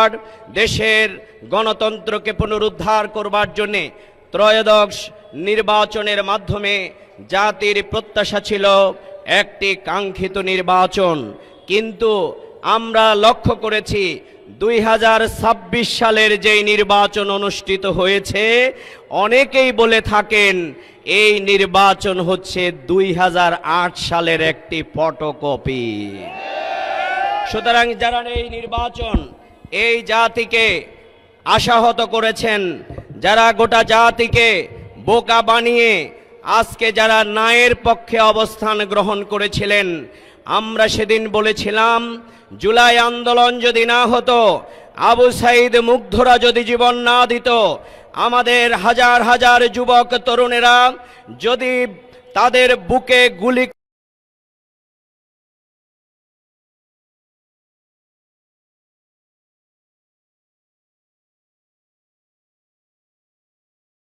সরকার দেশের গণতন্ত্রকে পুনরুদ্ধার করবার জন্যে ত্রয়োদশ নির্বাচনের মাধ্যমে জাতির প্রত্যাশা ছিল একটি কাঙ্ক্ষিত নির্বাচন। কিন্তু আমরা লক্ষ্য করেছি 2026 সালের যেই নির্বাচন অনুষ্ঠিত হয়েছে, অনেকেই বলে থাকেন এই নির্বাচন হচ্ছে 2008 সালের একটি ফটোকপি। সুতরাং যারা এই নির্বাচন এই জাতিকে আশাহত করেছেন, যারা গোটা জাতিকে বোকা বানিয়ে আজকে যারা ন্যায়ের পক্ষে অবস্থান গ্রহণ করেছিলেন, আমরা সেদিন বলেছিলাম জুলাই আন্দোলন যদি না হতো, আবু সাইদ মুগ্ধরা যদি জীবন না দিত, আমাদের হাজার হাজার যুবক তরুণেরা যদি তাদের বুকে গুলি